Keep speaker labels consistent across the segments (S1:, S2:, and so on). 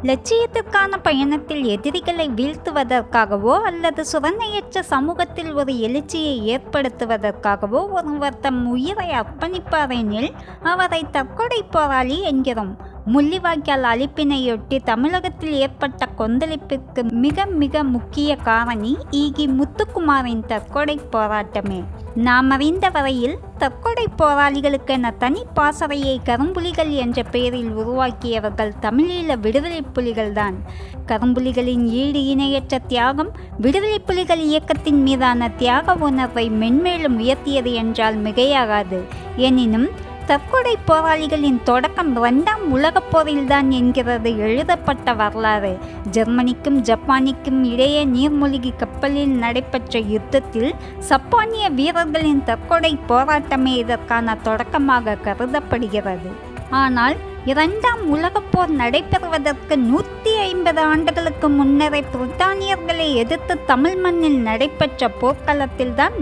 S1: லட்சியத்திற்கான பயணத்தில் எதிரிகளை வீழ்த்துவதற்காகவோ அல்லது சுரணையற்ற சமூகத்தில் ஒரு எழுச்சியை ஏற்படுத்துவதற்காகவோ ஒருவர் தம் உயிரை அர்ப்பணிப்பார் எனில் அவரை தற்கொலை போராளி என்கிறோம். முள்ளிவாய்க்கால் அழிப்பினையொட்டி தமிழகத்தில் ஏற்பட்ட கொந்தளிப்பிற்கு மிக மிக முக்கிய காரணி ஈகி முத்துக்குமாரின் தற்கொலை போராட்டமே. நாம் அறிந்த வரையில் தற்கொலை போராளிகளுக்கென தனி பாசறையை கரும்புலிகள் என்ற பெயரில் உருவாக்கியவர்கள் தமிழீழ விடுதலை புலிகள்தான். கரும்புலிகளின் ஈடு இணையற்ற தியாகம் விடுதலை புலிகள் இயக்கத்தின் மீதான தியாக உணர்வை மென்மேலும் உயர்த்தியது என்றால் மிகையாகாது. எனினும் தற்கொலை போராளிகளின் தொடக்கம் 2ஆம் உலகப் போரில்தான் என்கிறது எழுதப்பட்ட வரலாறு. ஜெர்மனிக்கும் ஜப்பானிக்கும் இடையே நீர்மூழ்கி கப்பலில் நடைபெற்ற யுத்தத்தில் சப்பானிய வீரர்களின் தற்கொலை போராட்டமே இதற்கான தொடக்கமாக கருதப்படுகிறது. ஆனால் 2ஆம் உலகப் போர் நடைபெறுவதற்கு 150 ஆண்டுகளுக்கு முன்னரே பிரித்தானியர்களை எதிர்த்து தமிழ் மண்ணில் நடைபெற்ற போர்க்களத்தில்தான்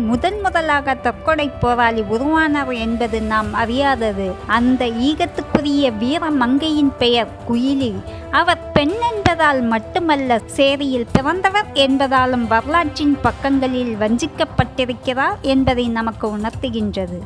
S1: முதலாக தற்கொலை போராளி உருவானார் என்பது நாம் அறியாதது. அந்த ஈகத்துக்குரிய வீர மங்கையின் பெயர் குயிலி. அவர் பெண் என்பதால் மட்டுமல்ல, சேரியில் பிறந்தவர் என்பதாலும் வரலாற்றின் பக்கங்களில் வஞ்சிக்கப்பட்டிருக்கிறார் என்பதை நமக்கு உணர்த்துகின்றது.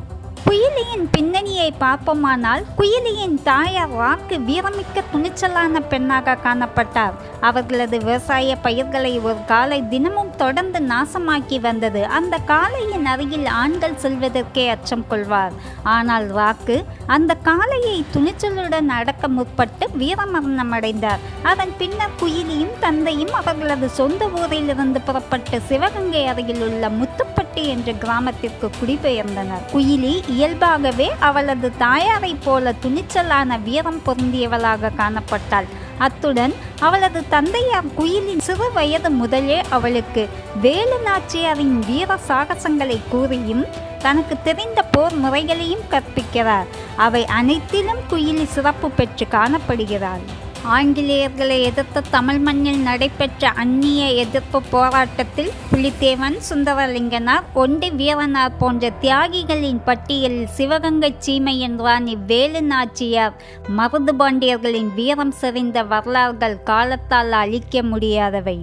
S1: குயிலியின் பின்னணியை பார்ப்போமானால், குயிலியின் தாயார் ராக்கு வீரமிக்க துணிச்சலான பெண்ணாக காணப்பட்டார். அவர்களது விவசாய பயிர்களை ஒரு காலை தினமும் தொடர்ந்து நாசமாக்கி வந்தது. அந்த காளையின் அருகில் ஆண்கள் செல்வதற்கே அச்சம் கொள்வார். ஆனால் ராக்கு அந்த காளையை துணிச்சலுடன் அடக்க முற்பட்டு வீரமரணம் அடைந்தார். அதன் பின்னர் குயிலியும் தந்தையும் அவர்களது சொந்த ஊரிலிருந்து புறப்பட்டு சிவகங்கை அருகில் உள்ள முத்துப்பட்டி என்ற கிராமத்திற்கு குடிபெயர்ந்தனர். குயிலி இயல்பாகவே அவளது தாயாரை போல துணிச்சலான வீரம் பொருந்தியவளாக காணப்பட்டாள். அத்துடன் அவளது தந்தையார் குயிலின் சிறு வயது முதலே அவளுக்கு வேலு நாச்சியாரின் வீர சாகசங்களை கூறியும் தனக்கு தெரிந்த போர் முறைகளையும் கற்பிக்கிறார். அவை அனைத்திலும் குயிலி சிறப்பு பெற்று காணப்படுகிறாள். ஆங்கிலேயர்களை எதிர்த்து தமிழ் மண்ணில் நடைபெற்ற அந்நிய எதிர்ப்பு போராட்டத்தில் புலித்தேவன், சுந்தரலிங்கனார், ஒண்டி வீரனார் போன்ற தியாகிகளின் பட்டியலில் சிவகங்கை சீமையின் ராணி வேலு நாச்சியார், மருது பாண்டியர்களின் வீரம் செறிந்த வரலாறுகள் காலத்தால் அழிக்க முடியாதவை.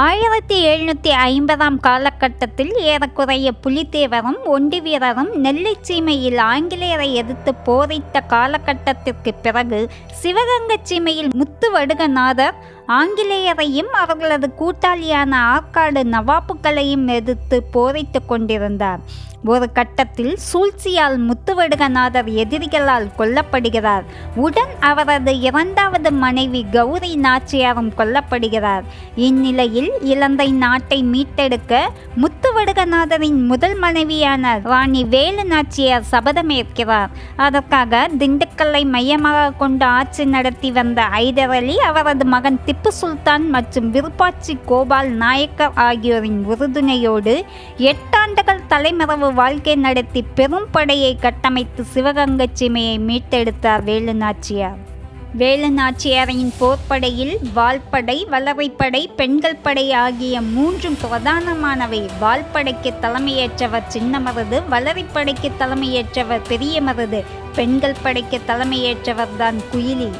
S1: 1750ஆம் காலகட்டத்தில் ஏறக்குறைய புலித்தேவரும் ஒண்டி வீரரும் நெல்லை சீமையில் ஆங்கிலேயரை எதிர்த்து போரிட்ட காலகட்டத்திற்கு பிறகு சிவகங்கை சீமையில் முத்துவடுகநாதர் ஆங்கிலேயரையும் அவர்களது கூட்டாளியான ஆற்காடு நவாப்புகளையும் எதிர்த்து போரிட்டு கொண்டிருந்தார். ஒரு கட்டத்தில் சூழ்ச்சியால் முத்துவடுகநாதர் எதிரிகளால் கொல்லப்படுகிறார். உடன் அவரது 2வது மனைவி கௌரி நாச்சியாரும் கொல்லப்படுகிறார். இந்நிலையில் இலங்கை நாட்டை மீட்டெடுக்க முத்துவடுகநாதரின் முதல் மனைவியான ராணி வேலு நாச்சியார் சபதமேற்கிறார். அதற்காக திண்டுக்கல்லை மையமாக கொண்டு ஆட்சி நடத்தி வந்த ஐதர் அலி, அவரது மகன் திப்பு சுல்தான் மற்றும் விருப்பாட்சி கோபால் நாயக்கர் ஆகியோரின் உறுதுணையோடு 8 ஆண்டுகள் தலைமறைவு வாழ்க்கை நடத்தி பெரும் படையை கட்டமைத்து சிவகங்கை சீமையை மீட்டெடுத்தார் வேலு நாச்சியார். வேலு நாச்சியாரின் போர்ப்படையில் வால்படை, வளரைப்படை, பெண்கள் படை ஆகிய 3 பிரதானமானவை. வால்படைக்கு தலைமையேற்றவர் சின்னமருது, வளரைப்படைக்கு தலைமையேற்றவர் பெரியமருது, பெண்கள் படைக்கு தலைமையேற்றவர் தான் குயிலி.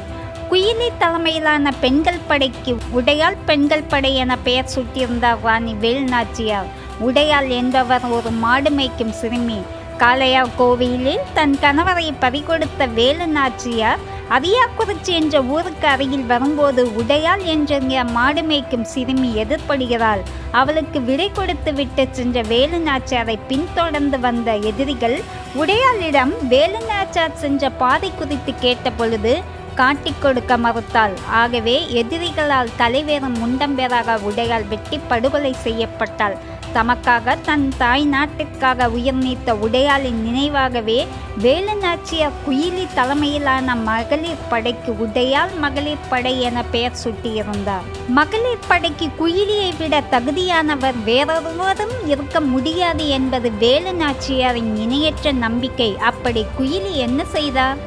S1: குயிலி தலைமையிலான பெண்கள் படைக்கு உடையாள் பெண்கள் படை என பெயர் சூட்டியிருந்தார் ராணி வேலு நாச்சியார். உடையாள் என்பவர் ஒரு மாடு மேய்க்கும் சிறுமி. காளையார் கோவிலில் தன் கணவரை பறிகொடுத்த வேலு நாச்சியார் அரியாக்குறிச்சி என்ற ஊருக்கு அருகில் வரும்போது உடையாள் என்ற மாடு மேய்க்கும் சிறுமி எதிர்ப்படுகிறாள். அவளுக்கு விடை கொடுத்து விட்டு சென்ற வேலு நாச்சியாரை பின்தொடர்ந்து வந்த எதிரிகள் உடையாளிடம் வேலு நாச்சியார் சென்ற பாதை குறித்து கேட்ட பொழுது காட்டிக் கொடுக்க மறுத்தாள். ஆகவே எதிரிகளால் தலைவேறும் முண்டம்பேராக உடையாள் வெட்டி படுகொலை செய்யப்பட்டாள். தமக்காக தன் தாய் நாட்டிற்காக உயிர் நீத்த உடையாளின் நினைவாகவே வேலு நாச்சியார் குயிலி தலைமையிலான மகளிர் படைக்கு உடையாள் மகளிர் படை என பெயர் சூட்டியிருந்தார். மகளிர் படைக்கு குயிலியை விட தகுதியானவர் வேறொருவரும் இருக்க முடியாது என்பது வேலு நாச்சியாரின் இணையற்ற நம்பிக்கை. அப்படி குயிலி என்ன செய்தார்?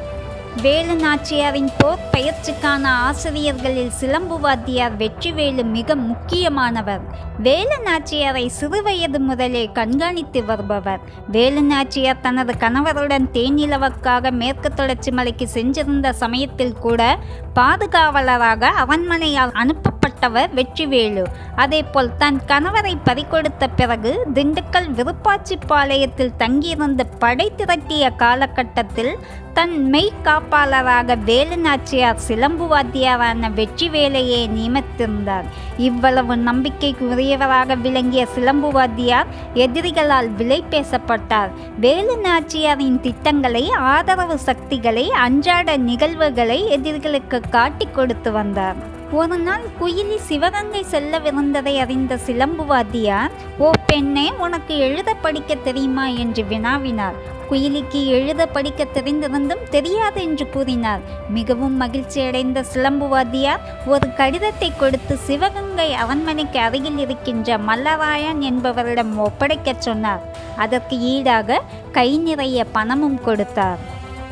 S1: வேலு நாச்சியாரின் போர் பயிற்சிக்கான ஆசிரியர்களில் சிலம்பு வாத்தியார் வெற்றிவேலு மிக முக்கியமானவர். வேலு நாச்சியாரை சிறுவயது முதலே கண்காணித்து வருபவர். வேலு நாச்சியார் தனது கணவருடன் தேனிலவுக்காக மேற்கு தொடர்ச்சி மலைக்கு சென்றிருந்த சமயத்தில் கூட பாதுகாவலராக அரண்மனையால் அனுப்பப்பட்டவர் வெற்றிவேலு. அதேபோல் தன் கணவரை பறிகொடுத்த பிறகு திண்டுக்கல் விருப்பாட்சிப்பாளையத்தில் தங்கியிருந்து படை திரட்டிய காலகட்டத்தில் தன் மெய் காப்பாளராக வேலு நாச்சியார் சிலம்பு வாத்தியாரான வெற்றிவேலையே நியமித்திருந்தார். இவ்வளவு நம்பிக்கைக்கு உரியவராக விளங்கிய சிலம்பு வாத்தியார் எதிரிகளால் விலை பேசப்பட்டார். வேலு நாச்சியாரின் திட்டங்களை, ஆதரவு சக்திகளை, அன்றாட நிகழ்வுகளை எதிரிகளுக்கு காட்டி கொடுத்து வந்தார். ஒரு நாள் குயிலி சிவகங்கை செல்லவிருந்ததை அறிந்த சிலம்பு வாத்தியார், "ஓ பெண்ணே, உனக்கு எழுத படிக்க தெரியுமா?" என்று வினாவினார். குயிலிக்கு எழுத படிக்க தெரிந்திருந்தும் தெரியாது என்று கூறினார். மிகவும் மகிழ்ச்சியடைந்த சிலம்பு வாத்தியார் ஒரு கடிதத்தை கொடுத்து சிவகங்கை அரண்மனைக்கு அருகில் இருக்கின்ற மல்லராயன் என்பவரிடம் ஒப்படைக்கச் சொன்னார். அதற்கு ஈடாக கை நிறைய பணமும் கொடுத்தார்.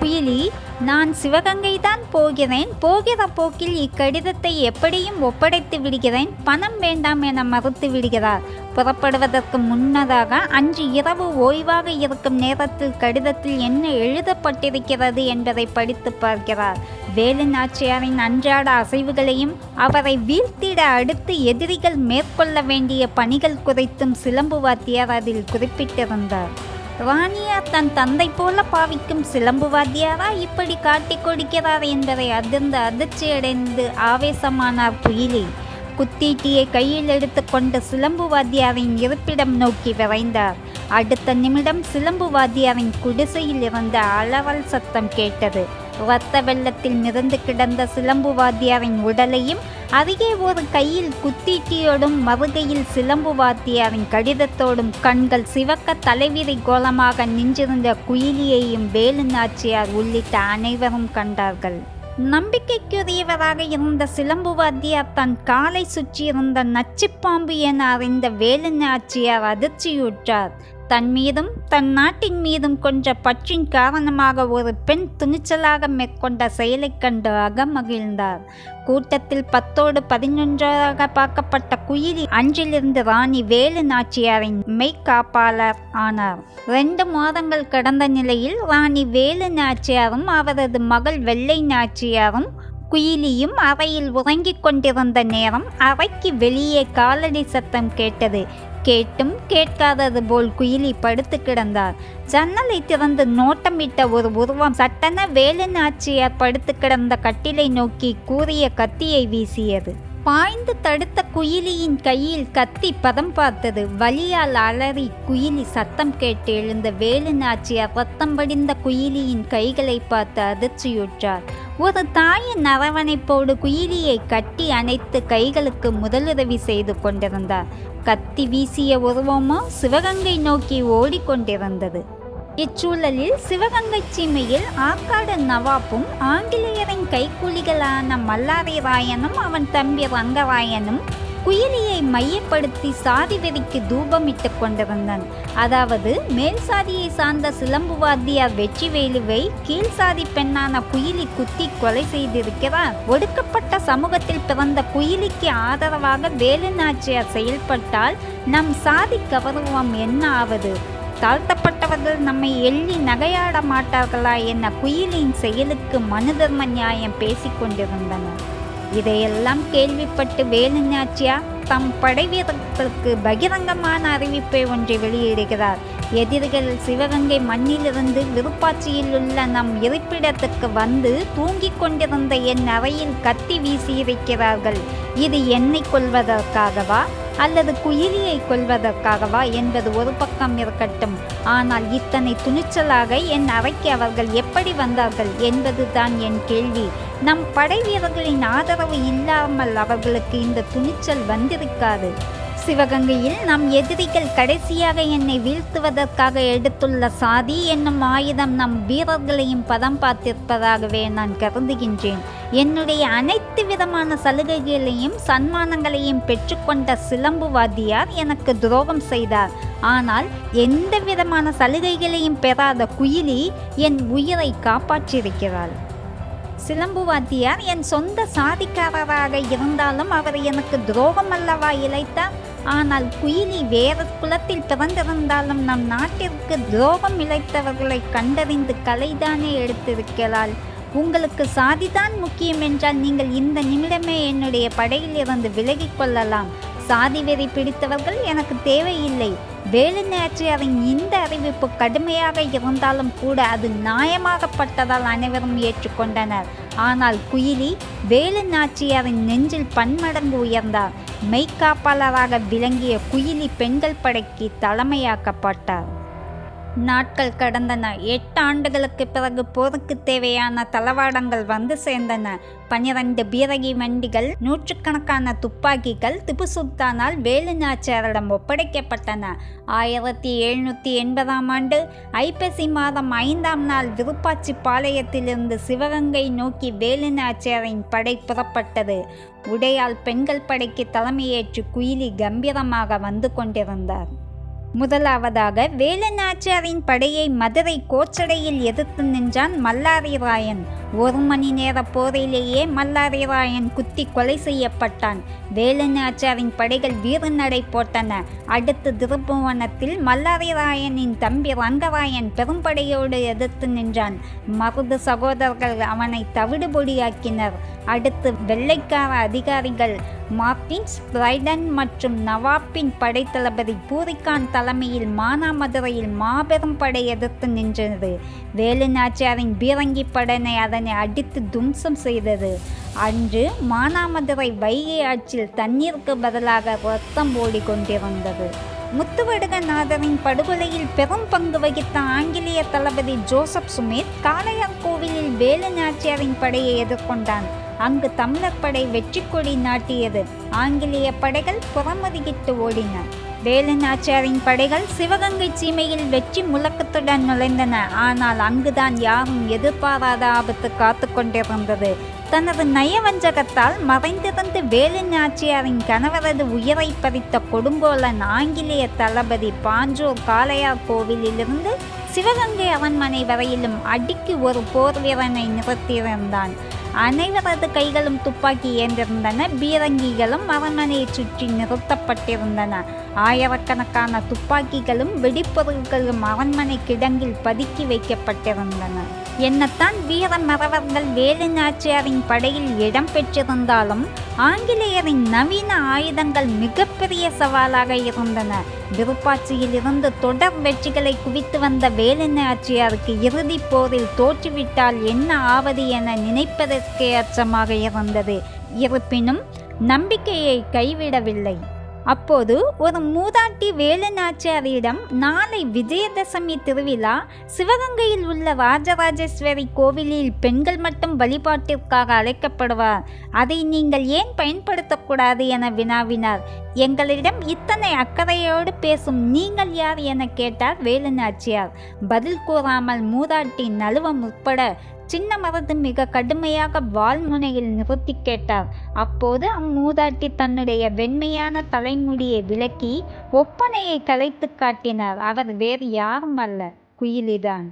S1: குயிலி, "நான் சிவகங்கை தான் போகிறேன். போகிற போக்கில் இக்கடிதத்தை எப்படியும் ஒப்படைத்து விடுகிறேன். பணம் வேண்டாம்" என மறுத்து விடுகிறார். புறப்படுவதற்கு முன்னதாக அன்று இரவு ஓய்வாக இருக்கும் நேரத்தில் கடிதத்தில் என்ன எழுதப்பட்டிருக்கிறது என்பதை படித்து பார்க்கிறார். வேலு நாச்சியாரின் அன்றாட அசைவுகளையும் அவரை வீழ்த்திட அடுத்து எதிரிகள் மேற்கொள்ள வேண்டிய பணிகள் குறித்தும் சிலம்பு வாத்தியார் அதில் குறிப்பிட்டிருந்தார். ராணியார் தன் தந்தை போல பாவிக்கும் சிலம்பு வாத்தியாரா இப்படி காட்டிக் கொடுக்கிறார் என்பதை அதிர்ச்சியடைந்து ஆவேசமானார் குயிலி. குத்தீட்டியை கையில் எடுத்து கொண்டு சிலம்பு வாத்தியாரின் இருப்பிடம் நோக்கி விரைந்தார். அடுத்த நிமிடம் சிலம்பு வாத்தியாரின் குடிசையில் இருந்த அலறல் சத்தம் கேட்டது. இரத்த வெள்ளத்தில் மிதந்து கிடந்த சிலம்பு வாத்தியாரின் உடலையும் அருகே ஒரு கையில் குத்தீட்டியோடும் மறுகையில் சிலம்பு வாத்தியாரின் கடிதத்தோடும் கண்கள் சிவக்க தலைவிரி கோலமாக நின்றிருந்த குயிலியையும் வேலு நாச்சியார் உள்ளிட்ட அனைவரும் கண்டார்கள். நம்பிக்கைக்குரியவராக இருந்த சிலம்பு வாத்தியார் தன் காலை சுற்றியிருந்த நச்சுப்பாம்பு என அறிந்த வேலு நாச்சியார் அதிர்ச்சியுற்றார். தன் மீதும் தன் நாட்டின் மீதும் கொண்ட பற்றின் காரணமாக ஒரு பெண் துணிச்சலாக மேற்கொண்ட செயலைக் கண்டு அகமகிழ்ந்தார். கூட்டத்தில் 10ஓடு 11ஆக பார்க்கப்பட்ட குயிலி அன்றிலிருந்து ராணி வேலு நாச்சியாரின் மெய்காப்பாளர் ஆனார். 2 மாதங்கள் கடந்த நிலையில் ராணி வேலு நாச்சியாரும் அவரது மகள் வெள்ளை நாச்சியாரும் குயிலியும் அறையில் உறங்கிக் கொண்டிருந்த நேரம் அறைக்கு வெளியே காலடி சத்தம் கேட்டது. கேட்டும் கேட்காதது போல் குயிலி படுத்து கிடந்தார். ஜன்னலை திறந்து நோட்டமிட்ட ஒரு உருவம் சட்டென வேலு நாச்சியார் படுத்து கிடந்த கட்டிலை நோக்கி கூரிய கத்தியை வீசியது. பாய்ந்து தடுத்த குயிலியின் கையில் கத்தி பதம் பார்த்தது. வலியால் அலறி குயிலி சத்தம் கேட்டு எழுந்த வேலு நாச்சியார் ரத்தம் படிந்த குயிலியின் கைகளை பார்த்து அதிர்ச்சியுற்றார். ஒரு தாயின் அரவணைப்போடு குயிலியை கட்டி அணைத்து கைகளுக்கு முதலுதவி செய்து கொண்டிருந்தார். கத்தி வீசிய உருவமோ சிவகங்கை நோக்கி ஓடிக்கொண்டிருந்தது. இச்சூழலில் சிவகங்கை சீமையில் ஆற்காடு நவாப்பும் ஆங்கிலேயரின் கைக்கூலிகளான மல்லாரி ராயனும் அவன் தம்பி ரங்கராயனும் குயிலியை மையப்படுத்தி சாதி வெறிக்கு தூபமிட்டு கொண்டிருந்தான். அதாவது மேல் சாதியை சார்ந்த சிலம்பு வாத்தியார் வெற்றிவேலுவை கீழ் சாதி பெண்ணான குயிலி குத்தி கொலை செய்திருக்கிறார். ஒடுக்கப்பட்ட சமூகத்தில் பிறந்த குயிலிக்கு ஆதரவாக வேலு நாச்சியார் செயல்பட்டால் நம் சாதி கௌரவம் என்ன ஆவது? தாழ்த்தப்பட்டவர்கள் நம்மை எள்ளி நகையாட மாட்டார்களா என குயிலின் செயலுக்கு மனு தர்ம நியாயம் பேசிக்கொண்டிருந்தனர். இதையெல்லாம் கேள்விப்பட்டு வேலு நாச்சியார் தம் படை வீரர்களுக்கு பகிரங்கமான அறிவிப்பை ஒன்றை வெளியிடுகிறார். எதிரிகள் சிவகங்கை மண்ணிலிருந்து விருப்பாட்சியில் உள்ள நம் இருப்பிடத்துக்கு வந்து தூங்கிக் கொண்டிருந்த என் அறையில் கத்தி வீசியிருக்கிறார்கள். இது என்னை கொல்வதற்காகவா அல்லது குயிலியை கொல்வதற்காகவா என்பது ஒரு பக்கம் இருக்கட்டும். ஆனால் இத்தனை துணிச்சலாக என் அறைக்கு அவர்கள் எப்படி வந்தார்கள் என்பதுதான் என் கேள்வி. நம் படை வீரர்களின் ஆதரவு இல்லாமல் அவர்களுக்கு இந்த துணிச்சல் வந்திருக்காது. சிவகங்கையில் நம் எதிரிகள் கடைசியாக என்னை வீழ்த்துவதற்காக எடுத்துள்ள சாதி என்னும் ஆயுதம் நம் வீரர்களையும் பதம் பார்த்திருப்பதாகவே நான் கருதுகின்றேன். என்னுடைய அனைத்து விதமான சலுகைகளையும் சன்மானங்களையும் பெற்றுக்கொண்ட சிலம்பு வாத்தியார் எனக்கு துரோகம் செய்தார். ஆனால் எந்த விதமான சலுகைகளையும் பெறாத குயிலி என் உயிரை காப்பாற்றியிருக்கிறாள். சிலம்பு வாத்தியார் என் சொந்த சாதிக்காரராக இருந்தாலும் அவர் எனக்கு துரோகம் அல்லவா இழைத்தார். ஆனால் குயிலி வேறு குலத்தில் பிறந்திருந்தாலும் நம் நாட்டிற்கு துரோகம் இழைத்தவர்களை கண்டறிந்து கலைதானே எடுத்திருக்கிறாள். உங்களுக்கு சாதிதான் முக்கியம் என்றால் நீங்கள் இந்த நிமிடமே என்னுடைய படையில் இருந்து விலகிக் கொள்ளலாம். சாதி வெறி பிடித்தவர்கள் எனக்கு தேவையில்லை. வேலு நாச்சியாரின் இந்த அறிவிப்பு கடுமையாக இருந்தாலும் கூட அது நியாயமாகப்பட்டதால் அனைவரும் ஏற்றுக்கொண்டனர். ஆனால் குயிலி வேலு நாச்சியாரின் நெஞ்சில் பன்மடங்கு உயர்ந்தார். மெய்க்காப்பாளராக விளங்கிய குயிலி பெண்கள் படைக்கு தலைமையாக்கப்பட்டார். நாட்கள் கடந்தன. 8 ஆண்டுகளுக்கு பிறகு போருக்கு தேவையான தளவாடங்கள் வந்து சேர்ந்தன. 12 பீரங்கி வண்டிகள், 100கணக்கான துப்பாக்கிகள் திப்பு சுல்தானால் வேலு நாச்சியாரிடம் ஒப்படைக்கப்பட்டன. 1780ஆம் ஆண்டு ஐப்பசி மாதம் 5ஆம் நாள் விருப்பாச்சி பாளையத்திலிருந்து சிவகங்கை நோக்கி வேலு நாச்சியாரின் படை புறப்பட்டது. உடையால் பெண்கள் படைக்கு தலைமையேற்று குயிலி கம்பீரமாக வந்து கொண்டிருந்தார். முதலாவதாக வேலு நாச்சியாரின் படையை மதுரை கோச்சடையில் எதிர்த்து நின்றான் மல்லாரிராயன். 1 மணி நேர போரிலேயே மல்லாரிராயன் குத்தி கொலை செய்யப்பட்டான். வேலு நாச்சியாரின் படைகள் வீரநடை போட்டன. அடுத்து திருப்புவனத்தில் மல்லாரிராயனின் தம்பி ரங்கராயன் பெரும்படையோடு எதிர்த்து நின்றான். மருது சகோதரர்கள் அவனை தவிடுபொடியாக்கினர். அடுத்து வெள்ளைக்கார அதிகாரிகள் மார்டின்ஸ், பிரைடன் மற்றும் நவாப்பின் படைத்தளபதி பூரிகான் தலைமையில் மானாமதுரையில் மாபெரும் படை எதிர்த்து நின்றது. வேலு நாச்சியாரின் பீரங்கி படனை அதனை அடித்து தும்சம் செய்தது. அன்று மானாமதுரை வைகை ஆற்றில் தண்ணீருக்கு பதிலாக ரத்தம் ஓடிக்கொண்டிருந்தது. முத்துவடுகநாதரின் படுகொலையில் பெரும் பங்கு வகித்த ஆங்கிலேய தளபதி ஜோசப் சுமித் காளையார் கோவிலில் வேலு நாச்சியாரின் படையை எதிர்கொண்டான். அங்கு தமிழர் படை வெற்றி கொடி நாட்டியது. ஆங்கிலேய படைகள் புறமுதுகிட்டு ஓடின. வேலு நாச்சியாரின் படைகள் சிவகங்கை சீமையில் வெற்றி முழக்கத்துடன் நுழைந்தன. ஆனால் அங்குதான் யாரும் எதிர்பாராத ஆபத்து காத்து கொண்டிருந்தது. தனது நயவஞ்சகத்தால் மறைந்திருந்து வேலு நாச்சியாரின் கணவரது உயிரை பறித்த கொடுங்கோலன் ஆங்கிலேய தளபதி பாஞ்சூர் காளையார் கோவிலிலிருந்து சிவகங்கை அரண்மனை வரையிலும் அடிக்கு ஒரு போர் வீரனை நிறுத்தியிருந்தான். அனைவரது கைகளும் துப்பாக்கி ஏந்திருந்தன. பீரங்கிகளும் அரண்மனையை சுற்றி நிறுத்தப்பட்டிருந்தன. ஆயிரக்கணக்கான துப்பாக்கிகளும் வெடிப்பொருட்களும் அரண்மனை கிடங்கில் பதுக்கி வைக்கப்பட்டிருந்தன. என்னத்தான் வீர மறவர்கள் வேலு நாச்சியாரின் படையில் இடம் பெற்றிருந்தாலும் ஆங்கிலேயரின் நவீன ஆயுதங்கள் மிகப்பெரிய சவாலாக இருந்தன. விருப்பாட்சியில் இருந்து தொடர் வெற்றிகளை குவித்து வந்த வேலு நாச்சியாருக்கு இறுதிப் போரில் தோற்றுவிட்டால் என்ன ஆவது என நினைப்பதற்கே அச்சமாக இருந்தது. இருப்பினும் நம்பிக்கையை கைவிடவில்லை. அப்போது ஒரு மூதாட்டி வேலு நாச்சியாரிடம், நாளை விஜயதசமி திருவிழா, சிவகங்கையில் உள்ள ராஜராஜேஸ்வரி கோவிலில் பெண்கள் மட்டும் வழிபாட்டிற்காக அழைக்கப்படுவார். அதை நீங்கள் ஏன் பயன்படுத்தக்கூடாது என வினாவினார். எங்களிடம் இத்தனை அக்கறையோடு பேசும் நீங்கள் யார் என கேட்டார் வேலு நாச்சியார். பதில் கூறாமல் மூதாட்டி நழுவ முற்பட சின்ன மருது மிக கடுமையாக வால்முனையில் நிறுத்தி கேட்டார். அப்போது அம்மூதாட்டி தன்னுடைய வெண்மையான தலைமுடியை விலக்கி ஒப்பனையை கலைத்து காட்டினார். அவர் வேறு யாரும் அல்ல, குயிலிதான்.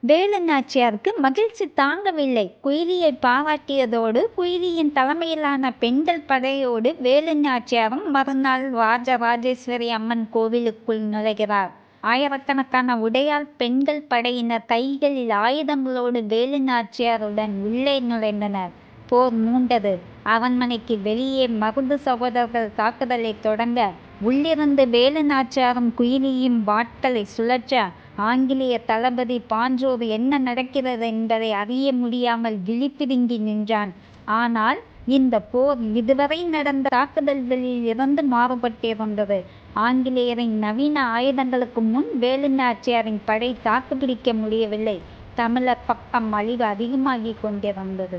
S1: வேலு நாச்சியாருக்கு மகிழ்ச்சி தாங்கவில்லை. குயிலியை பாராட்டியதோடு குயிலியின் தலைமையிலான பெண்கள் படையோடு வேலு நாச்சியாரும் மறுநாள் ராஜராஜேஸ்வரி அம்மன் கோவிலுக்குள் நுழைகிறார். ஆயிரக்கணக்கான உடையால் பெண்கள் படையினர் கைகளில் ஆயுதங்களோடு வேலு நாச்சியாருடன் உள்ளே நுழைந்தனர். போர் மூண்டது. அரண்மனைக்கு வெளியே மருது சகோதரர்கள் தாக்குதலை தொடங்க உள்ளிருந்து வேலு நாச்சியாரும் குயிலியும் வாட்களை சுழற்ற ஆங்கிலேய தளபதி பாஞ்சூர் என்ன நடக்கிறது என்பதை அறிய முடியாமல் விழிப்பிதுங்கி நின்றான். ஆனால் இந்த போர் இதுவரை நடந்த தாக்குதல்களில் இருந்து மாறுபட்டிருந்தது. ஆங்கிலேயரின் நவீன ஆயுதங்களுக்கு முன் வேலு நாச்சியாரின் படை தாக்குப்பிடிக்க முடியவில்லை. தமிழர் பக்கம் அழிவு அதிகமாகி கொண்டிருந்தது.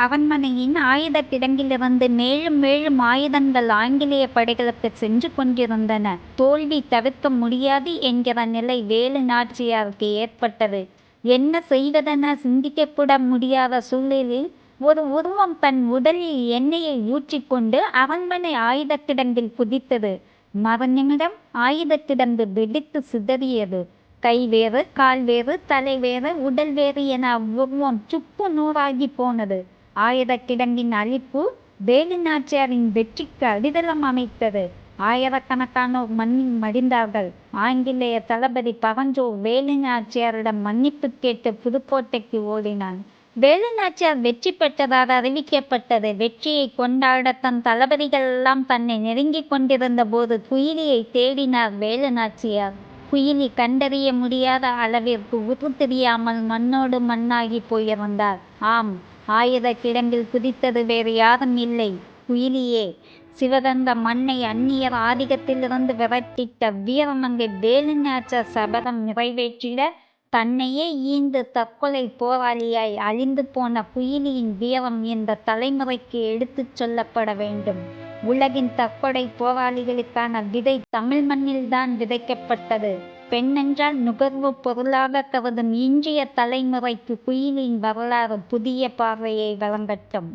S1: அரண்மனையின் ஆயுத கிடங்கிலிருந்து மேலும் மேலும் ஆயுதங்கள் ஆங்கிலேய படைகளுக்கு சென்று கொண்டிருந்தன. தோல்வி தவிர்க்க முடியாது என்கிற நிலை வேலு நாச்சியாருக்கு ஏற்பட்டது. என்ன செய்வதென சிந்திக்கப்பட முடியாத சூழலில் ஒரு உருவம் தன் உடலில் எண்ணெயை ஊற்றிக்கொண்டு அரண்மனை ஆயுத கிடங்கில் குதித்தது. மறுநிமிடம் ஆயுத கிடங்கு வெடித்து சிதறியது. கை வேறு, கால் வேறு, தலை வேறு, உடல் வேறு என உருவம் சுக்கு நூறாகி போனது. ஆயுதக்கிடங்கின் அழிப்பு வேலு நாச்சியாரின் வெற்றிக்கு அடித்தளம் அமைத்தது. ஆயிரக்கணக்கானோர் மண்ணில் மடிந்தார்கள். ஆங்கிலேய தளபதி பரஞ்சோர் வேலு நாச்சியாரிடம் மன்னிப்பு கேட்டு புதுக்கோட்டைக்கு ஓடினான். வேலு நாச்சியார் வெற்றி பெற்றதாக அறிவிக்கப்பட்டது. வெற்றியை கொண்டாட தன் தளபதிகள் எல்லாம் தன்னை நெருங்கிக் கொண்டிருந்த போது குயிலியை தேடினார் வேலு நாச்சியார். குயிலி கண்டறிய முடியாத அளவிற்கு உரு தெரியாமல் மண்ணோடு மண்ணாகி போயிருந்தார். ஆம், ஆயுத கிடங்கில் குதித்தது வேறு யாரும் இல்லை, குயிலியே. சிவகங்க மண்ணை அந்நியர் ஆதிக்கத்திலிருந்து விரட்டிட்ட வீரமங்கை வேலு நாச்சியார் சபதம் நிறைவேற்றிட தன்னையே ஈந்து தற்கொலை போராளியாய் அழிந்து போன குயிலியின் வீரம் இந்த தலைமுறைக்கு எடுத்துச் சொல்லப்பட வேண்டும். உலகின் தற்கொலை போராளிகளுக்கான விதை தமிழ் மண்ணில்தான் விதைக்கப்பட்டது. பெண்ணென்றால் நுகர்வு பொருளாக கருதும் இன்றைய தலைமுறைக்கு குயிலின் வரலாறு புதிய பார்வையை வழங்கட்டும்.